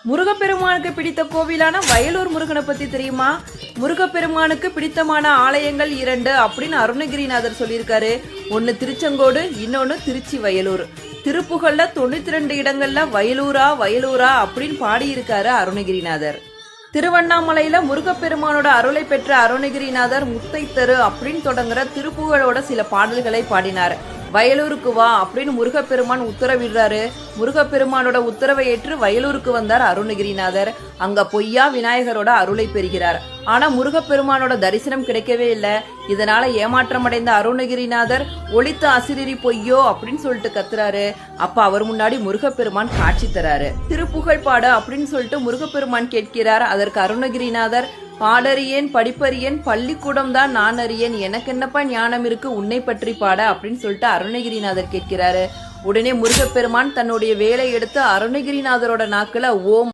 முருகப்பெருமானுக்கு பிடித்த கோவிலான வயலூர் முருகனை பத்தி தெரியுமா? முருகப்பெருமானுக்கு பிடித்தமான ஆலயங்கள் 2 அப்படின்னு அருணகிரிநாதர் சொல்லியிருக்காரு. ஒன்னு திருச்செங்கோடு, இன்னொன்னு திருச்சி வயலூர். திருப்புகள்ல 92 இடங்கள்ல வயலூரா வயலூரா அப்படின்னு பாடியிருக்காரு அருணகிரிநாதர். திருவண்ணாமலையில முருகப்பெருமானோட அருளை பெற்ற அருணகிரிநாதர் முத்தை தரு அப்படின்னு தொடங்குற திருப்புகழோட சில பாடல்களை பாடினார். வயலூருக்கு வா அப்படின்னு முருகப்பெருமான் உத்தரவிடுறாரு. முருகப்பெருமானோட உத்தரவை ஏற்று வயலூருக்கு வந்தார் அருணகிரிநாதர். அங்க பொய்யா விநாயகரோட அருளை பெறுகிறார். ஆனா முருகப்பெருமானோட தரிசனம் கிடைக்கவே இல்லை. இதனால ஏமாற்றமடைந்த அருணகிரிநாதர் ஒளித்த அசிரிரி பொய்யோ அப்படின்னு சொல்லிட்டு கத்துறாரு. அப்ப அவர் முன்னாடி முருகப்பெருமான் காட்சி தராரு. திருப்புகழ் பாடு அப்படின்னு சொல்லிட்டு முருகப்பெருமான் கேட்கிறார். அதற்கு அருணகிரிநாதர், பாடறியேன் படிப்பறியேன் பள்ளிக்கூடம் தான் நான் அறியேன், எனக்கு என்னப்பா ஞானம் இருக்கு உன்னை பற்றி பாட அப்படின்னு சொல்லிட்டு அருணகிரிநாதர் கேட்கிறாரு. உடனே முருகப்பெருமான் தன்னுடைய வேலை எடுத்து அருணகிரிநாதரோட நாக்குல ஓம்